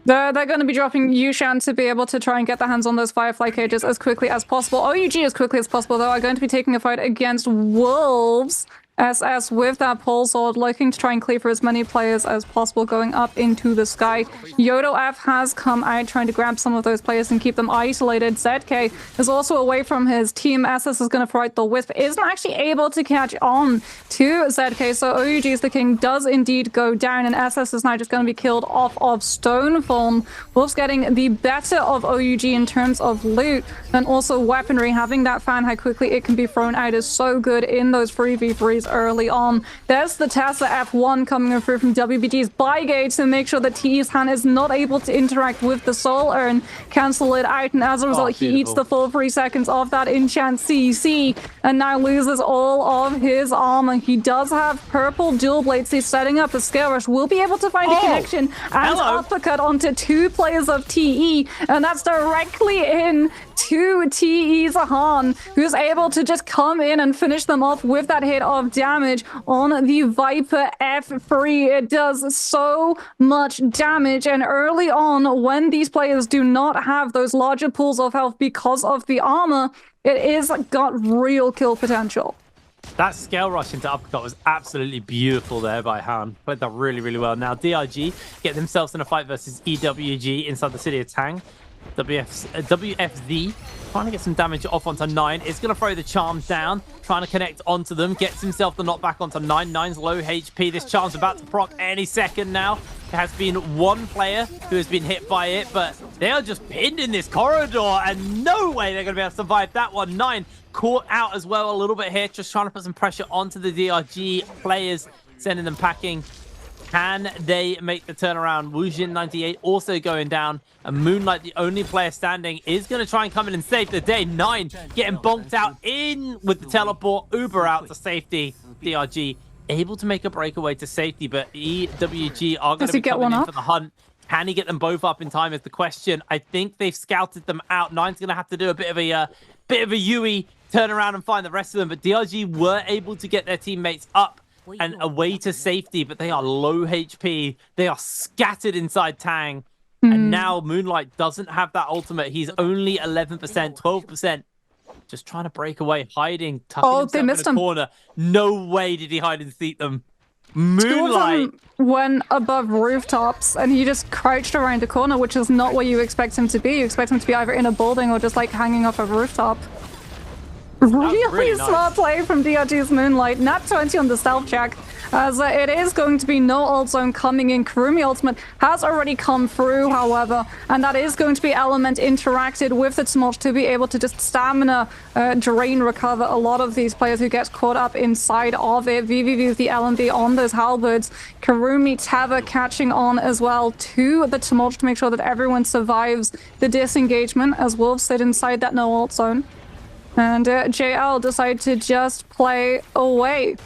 They're going to be dropping Yushan to be able to try and get their hands on those Firefly cages as quickly as possible. OUG as quickly as possible, though, are going to be taking a fight against Wolves. SS with that pole sword, looking to try and clear for as many players as possible going up into the sky. Yodo F has come out trying to grab some of those players and keep them isolated. ZK is also away from his team. SS is going to fight the Wisp, isn't actually able to catch on to ZK, so OUG is the king does indeed go down, and SS is now just going to be killed off of Stoneform. Wolves getting the better of OUG in terms of loot and also weaponry. Having that fan, how quickly it can be thrown out is so good in those 3v3s early on. There's the Tesla F1 coming through from WBG's Bygate to make sure that TE's hand is not able to interact with the Soul Urn, cancel it out, and as a result he eats the full 3 seconds of that enchant CC and now loses all of his armor. He does have purple dual blades. He's setting up a scale rush, will be able to find a connection and uppercut onto 2 players of TE, and that's directly in to TE Zahan, who's able to just come in and finish them off with that hit of damage on the Viper F3. It does so much damage, and early on, when these players do not have those larger pools of health because of the armor, it is got real kill potential. That scale rush into uppercut was absolutely beautiful there by Han. Played that really, really well. Now DRG get themselves in a fight versus EWG inside the city of Tang. WFZ trying to get some damage off onto 9. It's going to throw the charm down, trying to connect onto them. Gets himself the knockback onto 9. 9's low HP. This charm's about to proc any second now. There has been one player who has been hit by it, but they are just pinned in this corridor, and no way they're going to be able to survive that one. 9 caught out as well a little bit here, just trying to put some pressure onto the DRG players, sending them packing. Can they make the turnaround? Wujin 98 also going down, and Moonlight, the only player standing, is going to try and come in and save the day. 9 getting bonked out in with the teleport, Uber out to safety. DRG able to make a breakaway to safety, but EWG are going to be coming in for the hunt. Can he get them both up in time is the question. I think they've scouted them out. 9's going to have to do a bit of a Yui, turn around and find the rest of them, but DRG were able to get their teammates up and away to safety, but they are low HP. They are scattered inside Tang. And now Moonlight doesn't have that ultimate. He's only 11%, 12%. Just trying to break away, hiding, tucking they missed in the him. corner. No way did he hide and seek them. Moonlight went above rooftops and he just crouched around a corner, which is not where you expect him to be. You expect him to be either in a building or just like hanging off a rooftop. Really smart play from DRG's Moonlight. Nat 20 on the stealth check, as it is going to be no ult zone coming in. Kurumi ultimate has already come through, however, and that is going to be element interacted with the Tumult to be able to just stamina drain recover a lot of these players who get caught up inside of it. VVV with the LMB on those halberds. Kurumi Teva catching on as well to the Tumult to make sure that everyone survives the disengagement as Wolves sit inside that no ult zone. And JL decided to just play away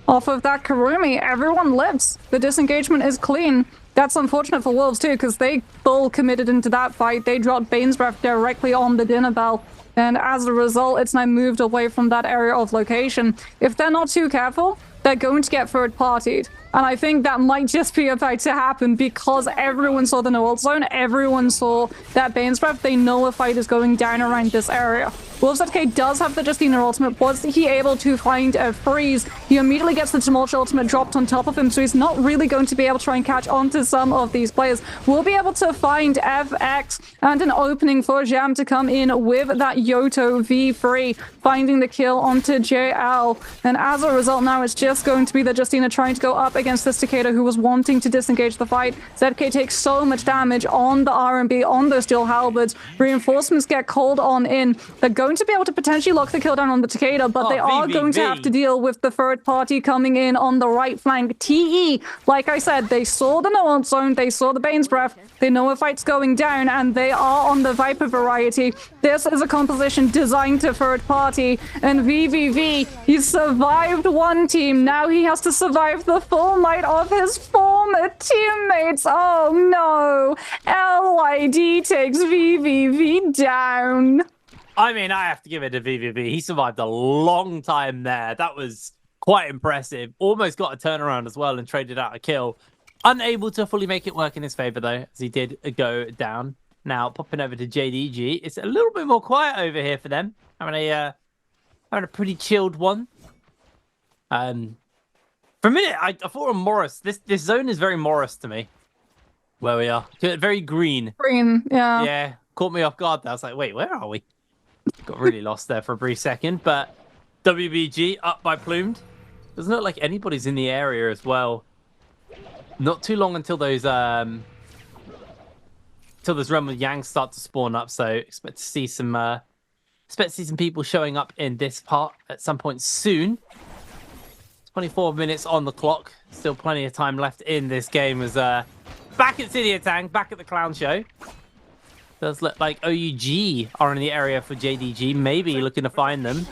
off of that Kurumi. Everyone lives. The disengagement is clean. That's unfortunate for Wolves too, because they full committed into that fight. They dropped Bane's Breath directly on the dinner bell. And as a result, it's now moved away from that area of location. If they're not too careful, they're going to get third-partied. And I think that might just be about to happen because everyone saw the no ult zone, everyone saw that Bane's Breath. They know a fight is going down around this area. Wolves ZK does have the Justina ultimate. Was he able to find a freeze? He immediately gets the Tumult ultimate dropped on top of him, so he's not really going to be able to try and catch on to some of these players. We'll be able to find FX and an opening for Jam to come in with that Yoto V3, finding the kill onto JL. And as a result, now it's just going to be the Justina trying to go up against the Cicada, who was wanting to disengage the fight. ZK takes so much damage on the R&B, on those dual halberds. Reinforcements get called on in. They're going to be able to potentially lock the kill down on the Cicada, but they are going to have to deal with the third party coming in on the right flank. TE, like I said, they saw the no ult zone, they saw the Bane's Breath, they know a fight's going down, and they are on the Viper variety. This is a composition designed to third party, and VVV, he survived one team, now he has to survive the full might of his former teammates. Oh no, LYD takes VVV down. I mean, I have to give it to VVV. He survived a long time there. That was quite impressive. Almost got a turnaround as well and traded out a kill. Unable to fully make it work in his favor, though, as he did go down. Now, popping over to JDG. It's a little bit more quiet over here for them. Having a pretty chilled one. For a minute, I thought of Morris. This zone is very Morris to me. Where we are. Very green. Green, yeah. Yeah, caught me off guard there. I was like, wait, where are we? Got really lost there for a brief second, but WBG up by Plumed. Doesn't look like anybody's in the area as well. Not too long until those Realm of Yang start to spawn up, so expect to see some people showing up in this part at some point soon. 24 minutes on the clock. Still plenty of time left in this game as back at City of Tang, back at the Clown Show. Does look like OUG are in the area for JDG, maybe looking to find them.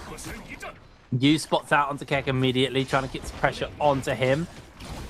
Yu spots out onto Keck immediately, trying to get some pressure onto him.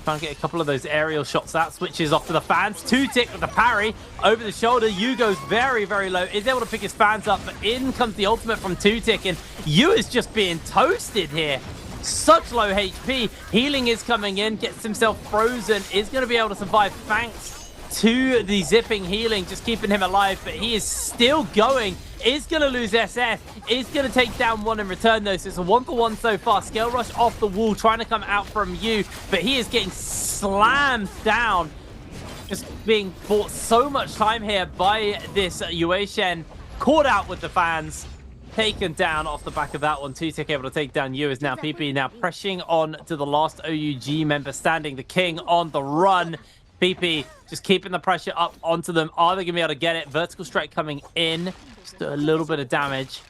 Trying to get a couple of those aerial shots out. Switches off to the fans. 2-tick with the parry over the shoulder. Yu goes very, very low. Is able to pick his fans up, but in comes the ultimate from 2-tick, and Yu is just being toasted here. Such low HP. Healing is coming in. Gets himself frozen. Is going to be able to survive thanks to the zipping healing, just keeping him alive, but he is still going. Is going to lose SS. Is going to take down one in return, though. So it's a 1-for-1 so far. Scale Rush off the wall, trying to come out from Yu, but he is getting slammed down. Just being bought so much time here by this Yue Shen. Caught out with the fans. Taken down off the back of that one. 2-tick able to take down Yu is now PP. Now pressing on to the last OUG member standing. The King on the run. PP just keeping the pressure up onto them. Are they going to be able to get it? Vertical strike coming in. Just a little bit of damage.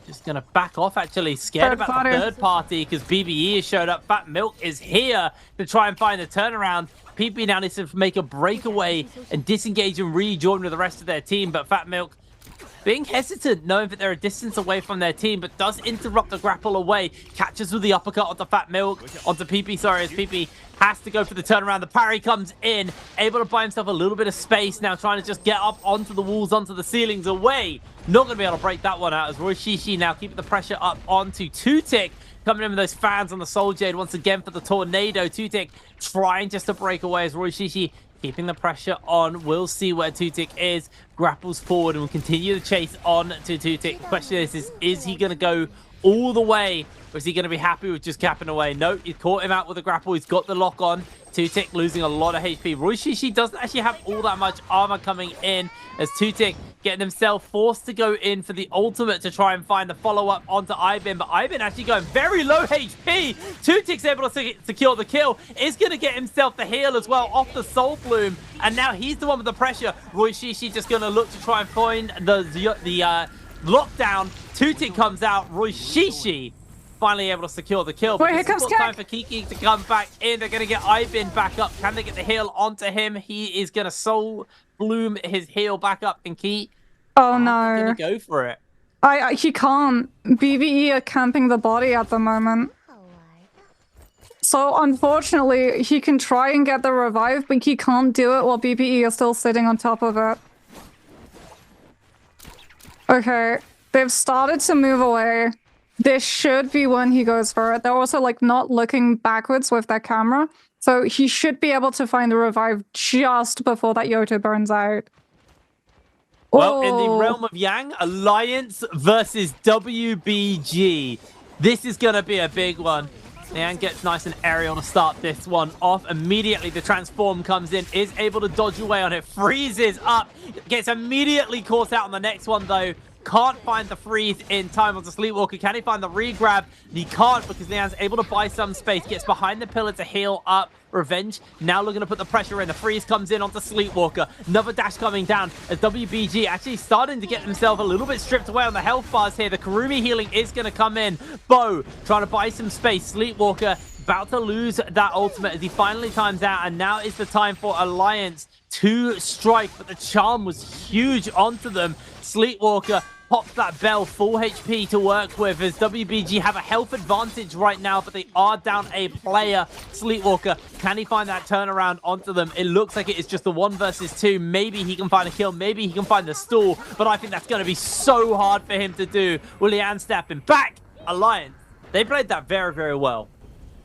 Just going to back off, actually. Scared about the third party because BBE has showed up. Fat Milk is here to try and find the turnaround. PP now needs to make a breakaway and disengage and rejoin with the rest of their team. But Fat Milk being hesitant, knowing that they're a distance away from their team, but does interrupt the grapple away. Catches with the uppercut onto Fat Milk, onto PP, sorry, as PP has to go for the turnaround. The parry comes in, able to buy himself a little bit of space, now trying to just get up onto the walls, onto the ceilings, away. Not going to be able to break that one out, as Roy Shishi now keeping the pressure up onto 2-tick. Coming in with those fans on the Soul Jade once again for the Tornado. 2-tick trying just to break away as Roy Shishi keeping the pressure on. We'll see where 2-tick is. Grapples forward and will continue the chase on to 2-tick. The question is he going to go all the way, or is he going to be happy with just capping away? No, he caught him out with a grapple. He's got the lock on. 2-tick losing a lot of HP. Roy Shishi doesn't actually have all that much armor coming in, as 2-tick getting himself forced to go in for the ultimate to try and find the follow-up onto Ivan, but Ivan actually going very low HP. 2-tick's able to secure the kill. Is going to get himself the heal as well off the Soul Plume, and now he's the one with the pressure. Roy Shishi just going to look to try and find the lockdown. 2-tick comes out. Roy Shishi finally able to secure the kill. Wait, here comes time for Kiki to come back in. They're going to get Ivan back up. Can they get the heal onto him? He is going to Soul Bloom his heal back up. And Key, oh no, going to go for it. He can't. BBE are camping the body at the moment. So unfortunately, he can try and get the revive, but he can't do it while BBE are still sitting on top of it. Okay, they've started to move away. This should be when he goes for it. They're also like not looking backwards with their camera. So he should be able to find the revive just before that Yoto burns out. Well, in the realm of Yang, Alliance versus WBG. This is going to be a big one. Yang gets nice and aerial to start this one off. Immediately, the transform comes in, is able to dodge away on it, freezes up, gets immediately caught out on the next one, though. Can't find the freeze in time of the Sleepwalker. Can he find the regrab? He can't, because Lian's able to buy some space. Gets behind the pillar to heal up. Revenge now looking to put the pressure in. The freeze comes in onto Sleepwalker. Another dash coming down as WBG actually starting to get himself a little bit stripped away on the health bars here. The Karumi healing is going to come in. Bo trying to buy some space. Sleepwalker about to lose that ultimate as he finally times out. And now is the time for Alliance to strike. But the charm was huge onto them. Sleepwalker pops that bell, full HP to work with, as WBG have a health advantage right now, but they are down a player. Sleepwalker, can he find that turnaround onto them? It looks like it is just the 1 versus 2. Maybe he can find a kill, maybe he can find the stall, but I think that's going to be so hard for him to do. Willian stepping back. Alliance, they played that very, very well.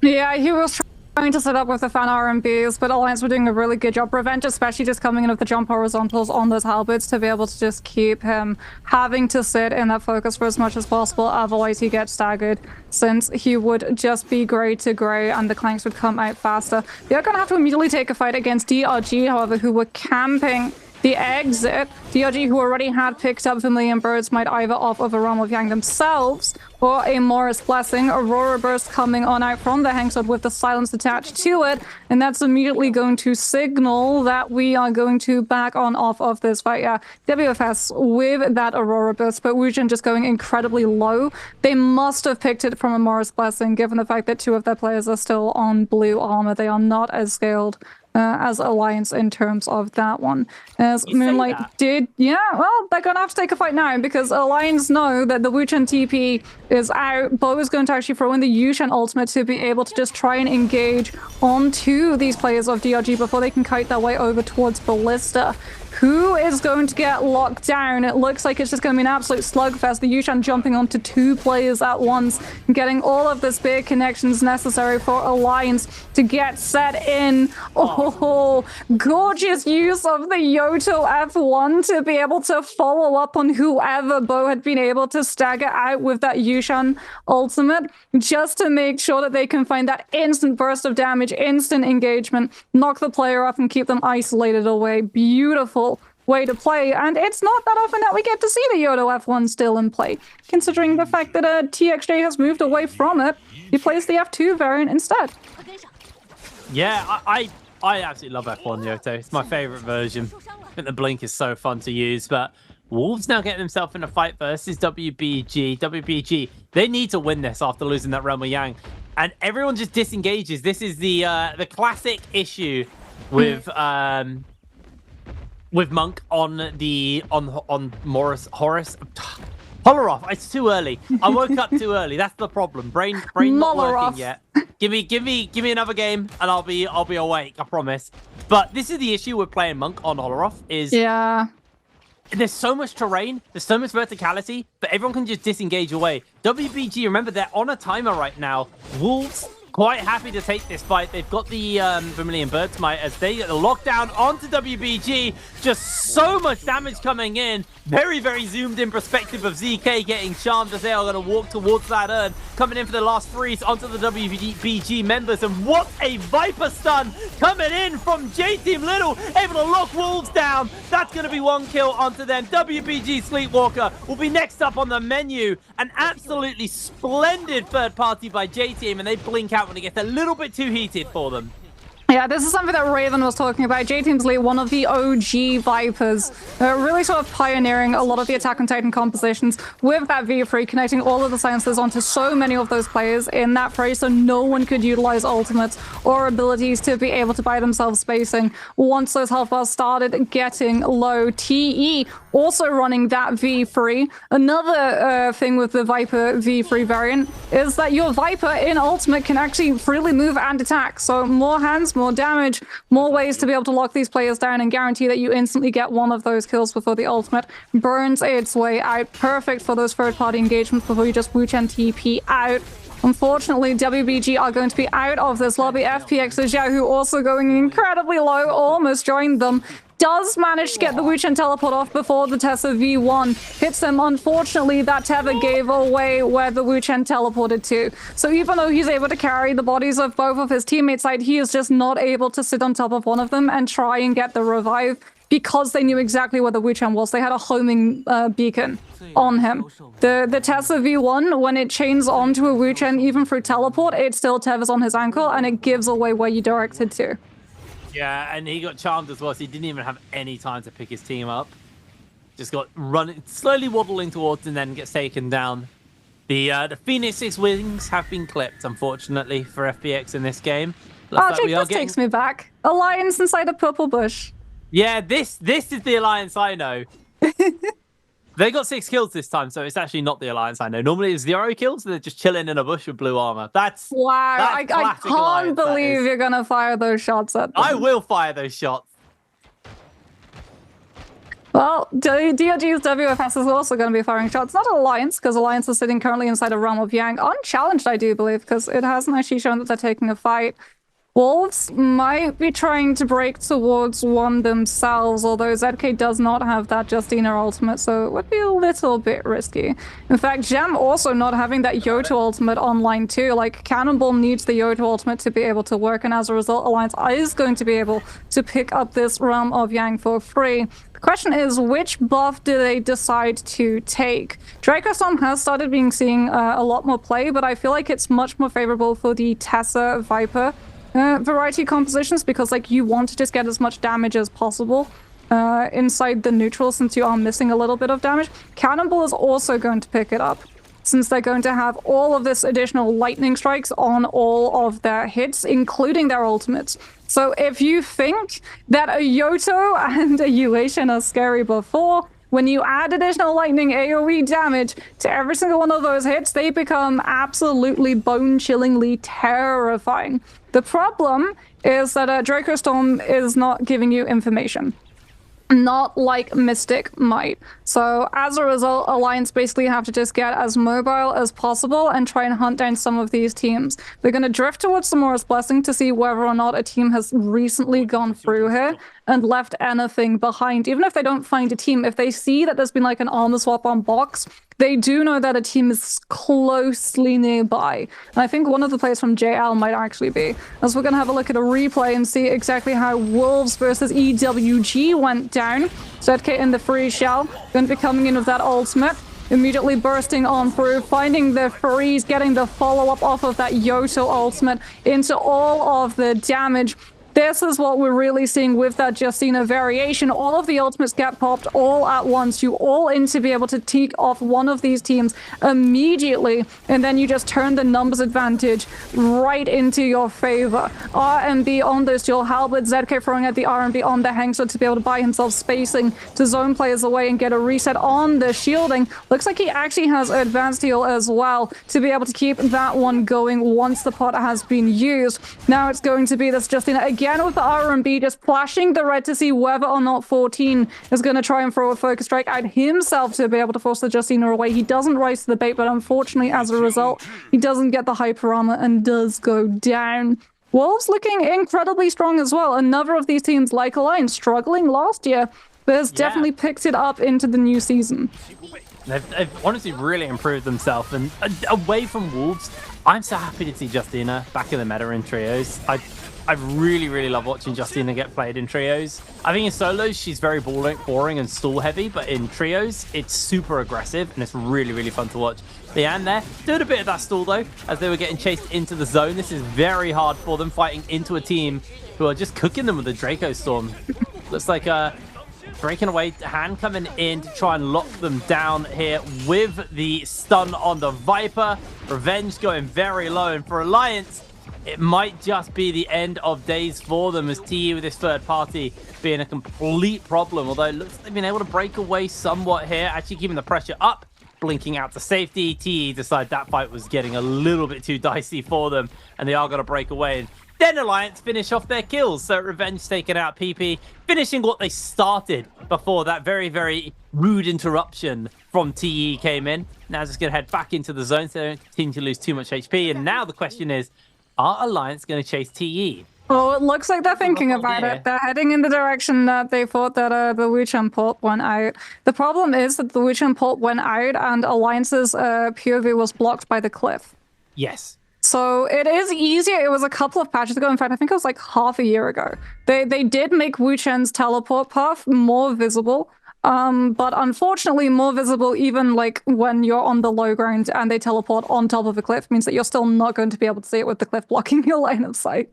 Yeah, he was Going to set up with the fan RMBs, but Alliance were doing a really good job. Revenge especially just coming in with the jump horizontals on those halberds to be able to just keep him having to sit in that focus for as much as possible, otherwise he gets staggered, since he would just be gray to gray and the clanks would come out faster. They're going to have to immediately take a fight against DRG, however, who were camping the exit. DRG, who already had picked up Vermilion Birds, might either off of a Realm of Yang themselves or a Morris Blessing. Aurora Burst coming on out from the Hangsword with the silence attached to it, and that's immediately going to signal that we are going to back on off of this fight. Yeah, WFS with that Aurora Burst, but Wuchen just going incredibly low. They must have picked it from a Morris Blessing, given the fact that 2 of their players are still on blue armor. They are not as scaled as Alliance in terms of that one. As Moonlight did, yeah, well, they're gonna have to take a fight now because Alliance know that the Wuchen TP is out. Bo is going to actually throw in the Yushan ultimate to be able to just try and engage onto these players of DRG before they can kite their way over towards Ballista. Who is going to get locked down? It looks like it's just going to be an absolute slugfest. The Yushan jumping onto 2 players at once, getting all of the spear connections necessary for Alliance to get set in. Oh, gorgeous use of the Yoto F1 to be able to follow up on whoever Bo had been able to stagger out with that Yushan ultimate, just to make sure that they can find that instant burst of damage, instant engagement, knock the player off and keep them isolated away. Beautiful way to play, and it's not that often that we get to see the Yoto F1 still in play, considering the fact that TXJ has moved away from it. He plays the F2 variant instead. Yeah, I absolutely love F1 Yoto. It's my favorite version. I think the blink is so fun to use, but Wolves now getting themselves in a fight versus WBG. WBG, they need to win this after losing that Realm of Yang, and everyone just disengages. This is the classic issue with Monk on Morris Horace. Holoroff, it's too early. I woke up too early. That's the problem. Brain not working yet. Give me another game and I'll be awake, I promise. But this is the issue with playing Monk on Holoroff is there's so much terrain, there's so much verticality, but everyone can just disengage away. WBG, remember, they're on a timer right now. Wolves quite happy to take this fight. They've got the Vermilion Bird Smite as they get the lockdown onto WBG. Just so much damage coming in. Very, very zoomed in perspective of ZK getting charmed as they are going to walk towards that urn. Coming in for the last freeze onto the WBG members. And what a Viper stun coming in from J-Team Little. Able to lock Wolves down. That's going to be 1 kill onto them. WBG Sleepwalker will be next up on the menu. An absolutely splendid third party by J-Team, and they blink out when it gets a little bit too heated for them. Yeah, this is something that Raven was talking about. J-Team's Lee, one of the OG Vipers, really sort of pioneering a lot of the Attack on Titan compositions with that V3, connecting all of the silencers onto so many of those players in that phrase, so no one could utilize ultimates or abilities to be able to buy themselves spacing once those health bars started getting low. TE also running that V3. Another thing with the Viper V3 variant is that your Viper in ultimate can actually freely move and attack, so more hands, more damage, more ways to be able to lock these players down and guarantee that you instantly get one of those kills before the ultimate burns its way out. Perfect for those third-party engagements before you just Wuchen TP out. Unfortunately, WBG are going to be out of this lobby. FPX is Yahoo also going incredibly low, almost joined them. Does manage to get the Wuchen teleport off before the Tessa V1 hits him. Unfortunately, that tether gave away where the Wuchen teleported to. So even though he's able to carry the bodies of both of his teammates out, he is just not able to sit on top of one of them and try and get the revive because they knew exactly where the Wuchen was. They had a homing beacon on him. The Tessa V1, when it chains onto a Wuchen, even through teleport, it still tethers on his ankle and it gives away where you directed to. Yeah, and he got charmed as well, so he didn't even have any time to pick his team up. Just got running, slowly waddling towards, and then gets taken down. The Phoenix 6 wings have been clipped, unfortunately, for FPX in this game. Oh, Jake, this takes me back. Alliance inside a purple bush. Yeah, this is the Alliance I know. They got 6 kills this time, so it's actually not the Alliance I know. Normally it's 0 kills, and they're just chilling in a bush with blue armor. That's wow. I can't believe you're gonna fire those shots at them. I will fire those shots. Well, DRG's WFS is also going to be firing shots. Not Alliance, because Alliance is sitting currently inside a Realm of Yang. Unchallenged, I do believe, because it hasn't actually shown that they're taking a fight. Wolves might be trying to break towards one themselves, although ZK does not have that Justina ultimate, so it would be a little bit risky. In fact, Gem also not having that Yoto ultimate online too. Like, Cannonball needs the Yoto ultimate to be able to work, and as a result, Alliance is going to be able to pick up this Realm of Yang for free. The question is, which buff do they decide to take? Draco Storm has started seeing a lot more play, but I feel like it's much more favorable for the Tessa Viper variety compositions, because like you want to just get as much damage as possible inside the neutral, since you are missing a little bit of damage. Cannonball is also going to pick it up, since they're going to have all of this additional lightning strikes on all of their hits, including their ultimates. So if you think that a Yoto and a Yuation are scary before, when you add additional lightning AoE damage to every single one of those hits, they become absolutely bone-chillingly terrifying. The problem is that Draco Storm is not giving you information. Not like Mystic might. So as a result, Alliance basically have to just get as mobile as possible and try and hunt down some of these teams. They're going to drift towards Samora's Blessing to see whether or not a team has recently gone through here and left anything behind. Even if they don't find a team, if they see that there's been like an armor swap on box, they do know that a team is closely nearby. And I think one of the players from JL might actually be. As we're going to have a look at a replay and see exactly how Wolves versus EWG went down. ZK in the free shell, going to be coming in with that ultimate. Immediately bursting on through, finding the freeze, getting the follow-up off of that Yoto ultimate into all of the damage. This is what we're really seeing with that Justina variation. All of the ultimates get popped all at once. You all in to be able to take off one of these teams immediately, and then you just turn the numbers advantage right into your favor. RMB on this dual halberd, ZK throwing out the RMB on the Hengster to be able to buy himself spacing to zone players away and get a reset on the shielding. Looks like he actually has advanced heal as well to be able to keep that one going once the pot has been used. Now it's going to be this Justina again with the RMB, just flashing the red to see whether or not 14 is going to try and throw a focus strike at himself to be able to force the Justina away. He doesn't rise to the bait, but unfortunately, as a result, he doesn't get the hyper armor and does go down. Wolves looking incredibly strong as well. Another of these teams, like Alliance, struggling last year, but has definitely picked it up into the new season. They've honestly really improved themselves, and away from Wolves, I'm so happy to see Justina back in the meta in trios. I really, really love watching Justina get played in trios. I think in solos, she's very boring and stall heavy, but in trios, it's super aggressive and it's really, really fun to watch. Leanne there, doing a bit of that stall though, as they were getting chased into the zone. This is very hard for them, fighting into a team who are just cooking them with the Draco Storm. Looks like breaking away, hand coming in to try and lock them down here with the stun on the Viper. Revenge going very low, and for Alliance, it might just be the end of days for them, as TE with this third party being a complete problem. Although it looks like they've been able to break away somewhat here, actually keeping the pressure up, blinking out to safety. TE decide that fight was getting a little bit too dicey for them, and they are going to break away. And then Alliance finish off their kills. So Revenge taking out PP, finishing what they started before that very, very rude interruption from TE came in. Now just going to head back into the zone so they don't continue to lose too much HP. And now the question is, are Alliance going to chase TE? Oh, it looks like they're thinking about it. They're heading in the direction that they thought that the Wuchen port went out. The problem is that the Wuchen port went out and Alliance's POV was blocked by the cliff. Yes. So it is easier. It was a couple of patches ago. In fact, I think it was like half a year ago. They did make Wuchen's teleport path more visible. But unfortunately, more visible even like when you're on the low ground and they teleport on top of a cliff means that you're still not going to be able to see it with the cliff blocking your line of sight.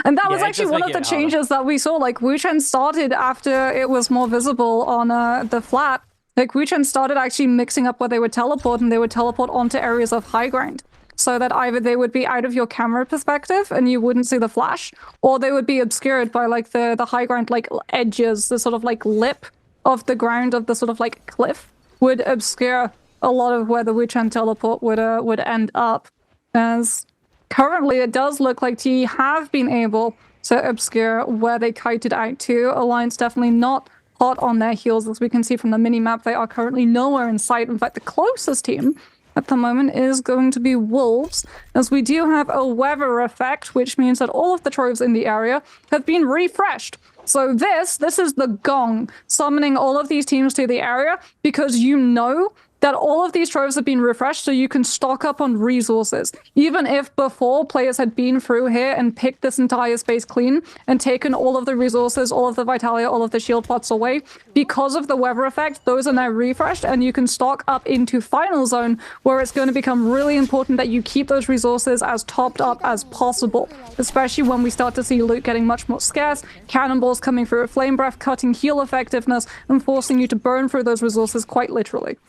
And that was actually one of the changes that we saw. Like, Wuchen started after it was more visible on the flat. Like, Wuchen started actually mixing up where they would teleport, and they would teleport onto areas of high ground, so that either they would be out of your camera perspective and you wouldn't see the flash, or they would be obscured by like the high ground like edges, the sort of like lip of the ground of the sort of like cliff would obscure a lot of where the Wuchen teleport would end up. As currently it does look like TE have been able to obscure where they kited out to. Alliance definitely not hot on their heels, as we can see from the mini-map. They are currently nowhere in sight. In fact, the closest team that at the moment is going to be Wolves, as we do have a weather effect, which means that all of the troves in the area have been refreshed. So this is the gong summoning all of these teams to the area, because you know that all of these troves have been refreshed, so you can stock up on resources. Even if before players had been through here and picked this entire space clean and taken all of the resources, all of the Vitalia, all of the shield pots away, because of the weather effect, those are now refreshed, and you can stock up into Final Zone, where it's going to become really important that you keep those resources as topped up as possible, especially when we start to see loot getting much more scarce, cannonballs coming through a flame breath, cutting heal effectiveness, and forcing you to burn through those resources quite literally.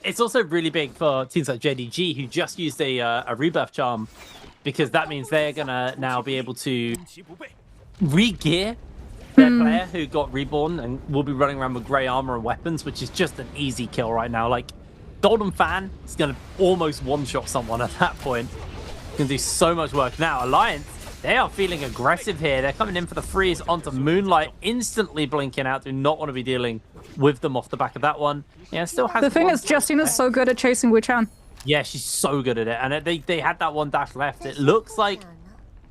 It's also really big for teams like JDG, who just used a rebirth charm, because that means they're going to now be able to re-gear their player who got reborn and will be running around with grey armor and weapons, which is just an easy kill right now. Like, Golden Fan is going to almost one-shot someone at that point. Can do so much work. Now, Alliance, they are feeling aggressive here. They're coming in for the freeze onto Moonlight, instantly blinking out. Do not want to be dealing with them off the back of that one. Yeah, still has. The thing is, Justina's so good at chasing Wu-Chan. Yeah, she's so good at it. And they had that one dash left. It looks like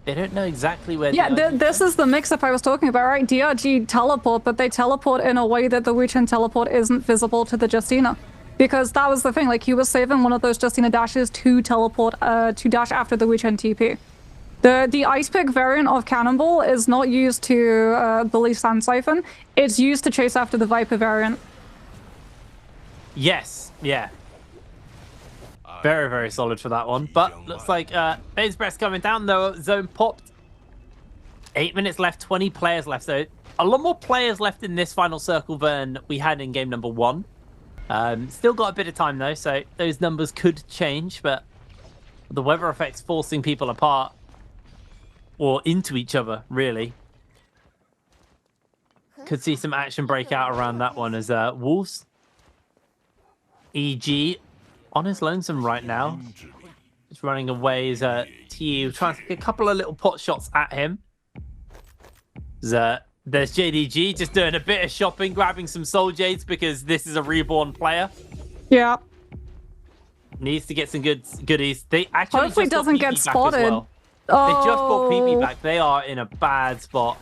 they don't know exactly where. Yeah, this is the mix-up I was talking about, right? DRG teleport, but they teleport in a way that the Wu-Chan teleport isn't visible to the Justina. Because that was the thing, like, he was saving one of those Justina dashes to teleport, to dash after the Wu-Chan TP. The Ice Pick variant of Cannonball is not used to bully Sand Siphon. It's used to chase after the Viper variant. Yes, yeah. Very, very solid for that one. But looks like Bane's Breath coming down, though. Zone popped. 8 minutes left, 20 players left. So a lot more players left in this final circle than we had in game number 1. Still got a bit of time, though, so those numbers could change. But the weather effect's forcing people apart. Or into each other, really. Could see some action break out around that one as Wolves. EG on his lonesome right now. Just running away as TU trying to take a couple of little pot shots at him. There's JDG just doing a bit of shopping, grabbing some Soul Jades because this is a reborn player. Yeah. Needs to get some goodies. They actually hopefully doesn't get spotted. Well. Oh. They just got PP back. They are in a bad spot.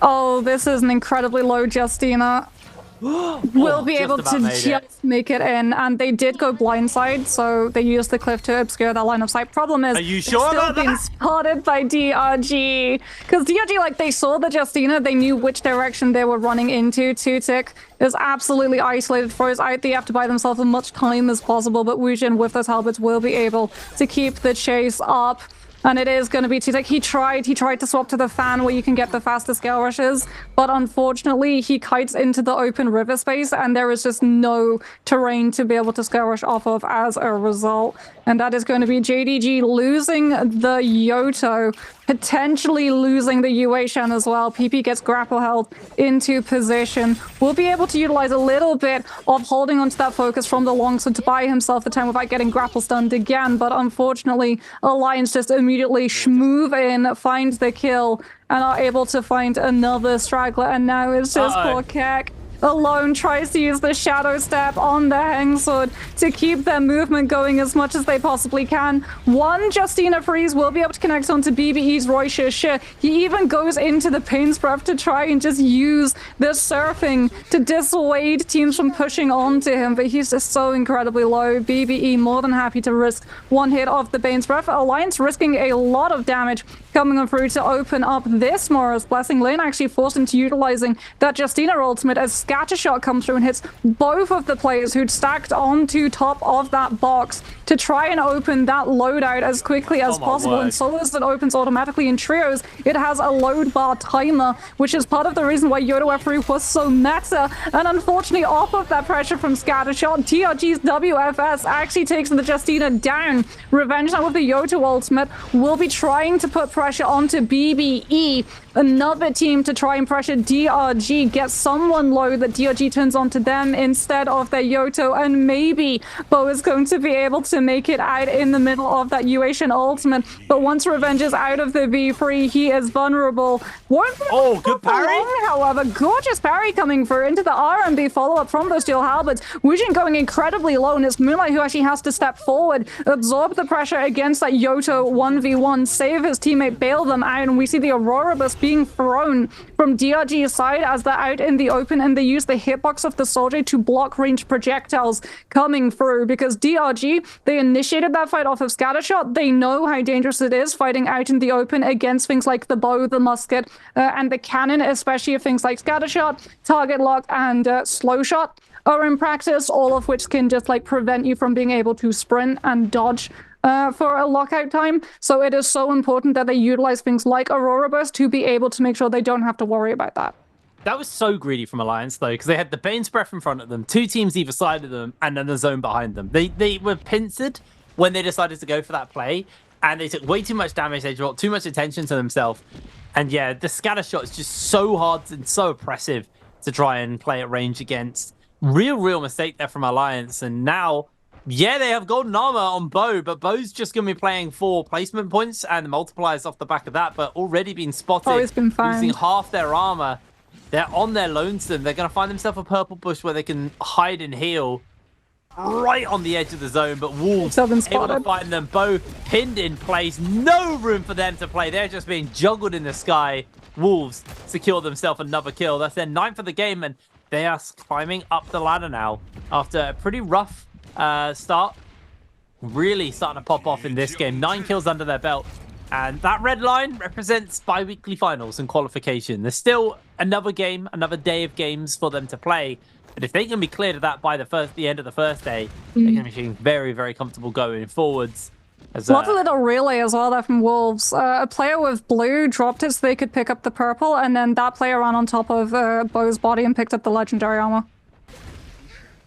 Oh, this is an incredibly low Justina. Will be able to just make it in, and they did go blindside, so they used the cliff to obscure that line of sight. Problem is, are you sure still about being that? spotted by DRG, because DRG, like, they saw the Justina, they knew which direction they were running into. Two-Tick is absolutely isolated for his out. They have to buy themselves as much time as possible, but Wu-Jin with those halberds will be able to keep the chase up. And it is going to be Two-Tick. He tried to swap to the fan where you can get the faster scale rushes, but unfortunately he kites into the open river space and there is just no terrain to be able to scale rush off of as a result. And that is going to be JDG losing the Yoto, potentially losing the Yue-Shan as well. PP gets grapple held into position. Will be able to utilize a little bit of holding onto that focus from the longsword to buy himself the time without getting grapple stunned again, but unfortunately Alliance just immediately move in, find the kill, and are able to find another straggler, and now it's just poor Keck alone, tries to use the shadow step on the Hangsword to keep their movement going as much as they possibly can. One Justina freeze will be able to connect onto BBE's Roy Shi. He even goes into the Pain's Breath to try and just use the surfing to dissuade teams from pushing onto him, but he's just so incredibly low. BBE more than happy to risk one hit of the Bane's Breath. Alliance risking a lot of damage coming on through to open up this Mora's Blessing. Lane actually forced into utilizing that Justina ultimate as Scatter Shot comes through and hits both of the players who'd stacked onto top of that box to try and open that loadout as quickly as possible. And solos that opens automatically in trios, it has a load bar timer, which is part of the reason why Yoto F3 was so meta. And unfortunately, off of that pressure from Scatter Shot, TRG's WFS actually takes the Justina down. Revenge now with the Yoto ultimate will be trying to put pressure onto BBE. Another team to try and pressure DRG, get someone low that DRG turns onto them instead of their Yoto, and maybe Bo is going to be able to make it out in the middle of that Uation ultimate. But once Revenge is out of the V3, he is vulnerable. Good parry! However, gorgeous parry coming through into the RMB follow-up from those dual halberds. Wujin going incredibly low, and it's Moonlight who actually has to step forward, absorb the pressure against that Yoto 1v1, save his teammate, bail them out, and we see the Aurora Burst being thrown from DRG's side as they're out in the open, and they use the hitbox of the soldier to block ranged projectiles coming through, because DRG, they initiated that fight off of Scattershot. They know how dangerous it is fighting out in the open against things like the bow, the musket, and the cannon, especially if things like Scattershot, Target Lock, and Slow Shot are in practice, all of which can just like prevent you from being able to sprint and dodge for a lockout time. So it is so important that they utilize things like Aurora Burst to be able to make sure they don't have to worry about that. That was so greedy from Alliance, though, because they had the Bane's Breath in front of them, 2 teams either side of them, and then the zone behind them. They were pincered when they decided to go for that play, and they took way too much damage. They brought too much attention to themselves. And yeah, the scatter shot is just so hard and so oppressive to try and play at range against. Real mistake there from Alliance. And now, yeah, they have golden armor on Bo, but Bo's just going to be playing for placement points and the multipliers off the back of that, but already been spotted. Oh, it's been fine. Losing half their armor. They're on their lonesome. They're going to find themselves a purple bush where they can hide and heal right on the edge of the zone, but Wolves able to find them. Bo pinned in place. No room for them to play. They're just being juggled in the sky. Wolves secure themselves another kill. That's their 9th of the game, and they are climbing up the ladder now after a pretty rough start. Really starting to pop off in this game. 9 kills under their belt. And that red line represents bi-weekly finals and qualification. There's still another game, another day of games for them to play. But if they can be cleared of that by the end of the first day, they're going to be feeling very comfortable going forwards. Lots of little relay as well there from Wolves. A player with blue dropped it so they could pick up the purple, and then that player ran on top of Bo's body and picked up the legendary armor.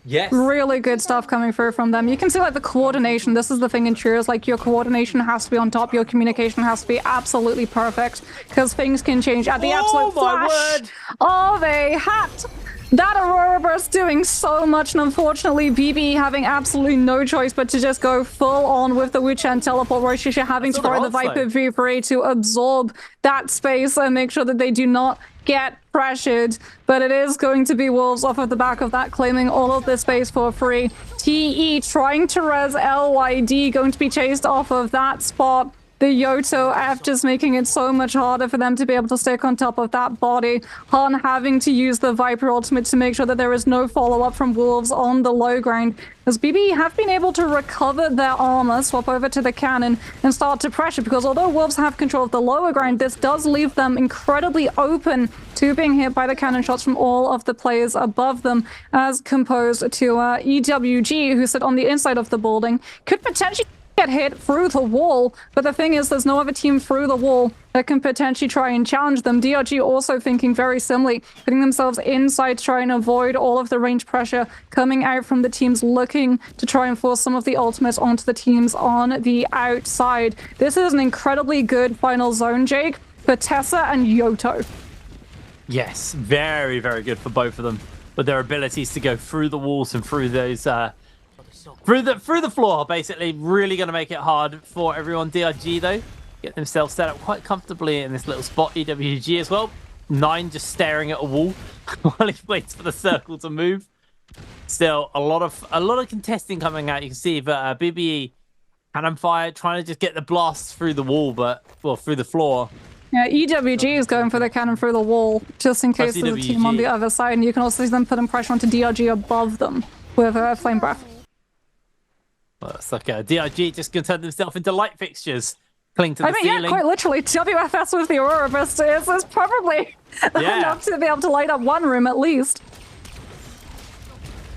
Yes. Really good stuff coming through from them. You can see like the coordination. This is the thing in Trios, like your coordination has to be on top, your communication has to be absolutely perfect, because things can change at the absolute flash of a hat. That Aurora Burst doing so much, and unfortunately BB having absolutely no choice but to just go full on with the Wuchen teleport, where she's having to throw the Viper V3 to absorb that space and make sure that they do not get pressured. But it is going to be Wolves off of the back of that, claiming all of this space for free. TE trying to res LYD, going to be chased off of that spot. The Yoto F just making it so much harder for them to be able to stick on top of that body. Han having to use the Viper ultimate to make sure that there is no follow-up from Wolves on the low ground. As BB have been able to recover their armor, swap over to the cannon, and start to pressure, because although Wolves have control of the lower ground, this does leave them incredibly open to being hit by the cannon shots from all of the players above them, as composed to EWG, who sit on the inside of the building, could potentially get hit through the wall, but the thing is there's no other team through the wall that can potentially try and challenge them. DRG also thinking very similarly, putting themselves inside to try and avoid all of the range pressure coming out from the teams looking to try and force some of the ultimates onto the teams on the outside. This is an incredibly good final zone, Jake, for Tessa and Yoto. Yes, very good for both of them, with their abilities to go through the walls and through those through the floor, basically. Really going to make it hard for everyone. DRG, though, get themselves set up quite comfortably in this little spot. EWG as well. 9 just staring at a wall while he waits for the circle to move. Still, a lot of contesting coming out. You can see that BBE, cannon fire, trying to just get the blasts through the wall, through the floor. Yeah, EWG is going for the cannon through the wall, just in case there's a team on the other side. And you can also see them putting pressure onto DRG above them with Flame Breath. Well, it's like DRG just going to turn themselves into light fixtures, cling to the ceiling. Yeah, quite literally. WFS with the Aurora Burst is probably enough to be able to light up one room at least.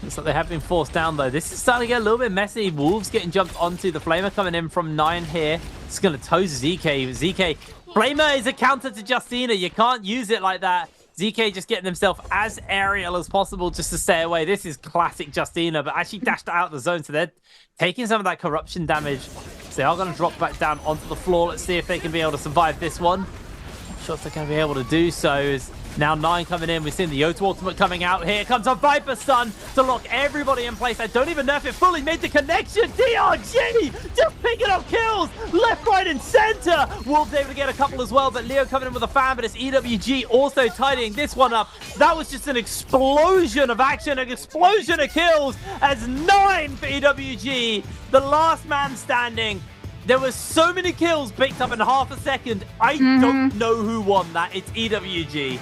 Looks like they have been forced down, though. This is starting to get a little bit messy. Wolves getting jumped onto. The Flamer coming in from 9 here. It's going to toast ZK. ZK. Flamer is a counter to Justina. You can't use it like that. ZK just getting themselves as aerial as possible just to stay away. This is classic Justina, but actually dashed out of the zone, so they're taking some of that corruption damage. So they are going to drop back down onto the floor. Let's see if they can be able to survive this one. Not sure if they're going to be able to do so. As Now 9 coming in. We've seen the O2 ultimate coming out. Here comes a Viper Stun to lock everybody in place. I don't even know if it fully made the connection. DRG just picking up kills left, right, and center. Wolves able to get a couple as well, but Leo coming in with a fan, but it's EWG also tidying this one up. That was just an explosion of action, an explosion of kills as 9 for EWG, the last man standing. There were so many kills picked up in half a second. I don't know who won that. It's EWG.